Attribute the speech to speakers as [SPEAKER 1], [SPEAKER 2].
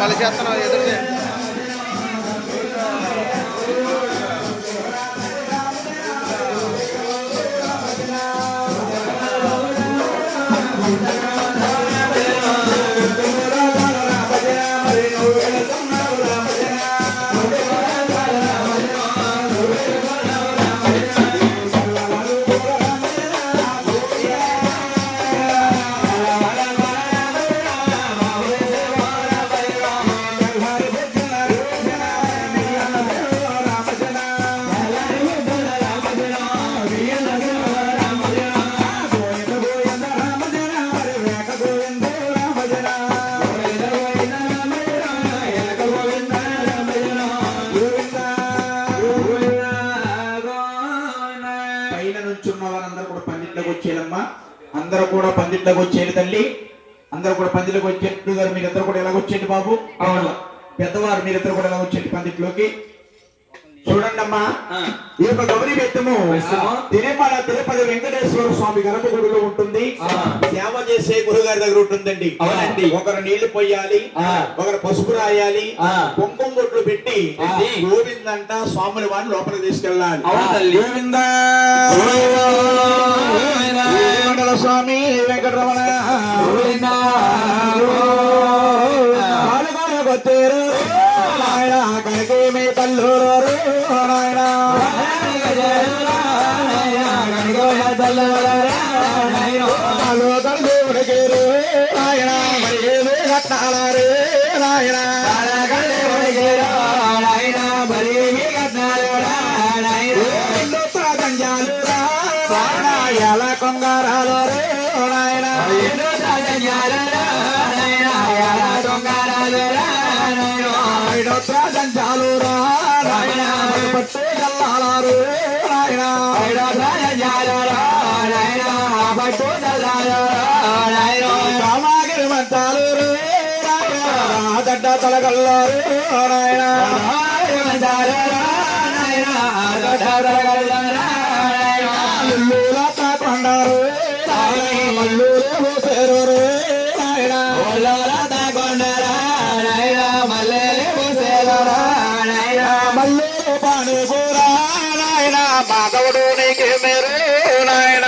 [SPEAKER 1] మళ్ళీ చేస్తున్నావు ఎదురు
[SPEAKER 2] అందరూ కూడా పందిట్లోకి వచ్చేది తల్లి, అందరూ కూడా పందిలోకి వచ్చేట్టు గారు మీరిద్దరు కూడా ఎలాగొచ్చేయండి బాబు. పెద్దవారు మీరిద్దరు కూడా ఎలా వచ్చేయండి పందిట్లోకి. చూడండి అమ్మా, ఈ యొక్క గౌరీ బెత్తము తిరుమల తిరుపతి వెంకటేశ్వర స్వామి గర్భగుడిలో ఉంటుంది. సేవ చేసే గురుగారి దగ్గర ఉంటుందండి. అవునండి, ఒకరు నీళ్లు పోయాలి, ఒకరు పసుపు రాయాలి, కుంకుమ బొట్లు పెట్టి గోవిందంట స్వాముల వారిని లోపలికి తీసుకెళ్ళాలి. గోవింద స్వామి వెంకటరమణ వచ్చారు నాయన కనకే మీ తల్లుడు నాయన దేవుడికేరు నాయన మరి ఏమి కట్టాలరే నాయన నాయన మరి ఏమి కట్టాలు గంజాలు ఎలా కొంగారాలు రే నాయన గంజాలు రాయన పట్టు గల్లారు నాయన పట్టు రామాగిరి మంచాలు దడ్డ తొలగల్లారు నాయన కొండారు మల్లూరు పోసేరు నాయన మల్లూరు పానీపూరా నాయన మాధవుడు నీకు మీరు నాయన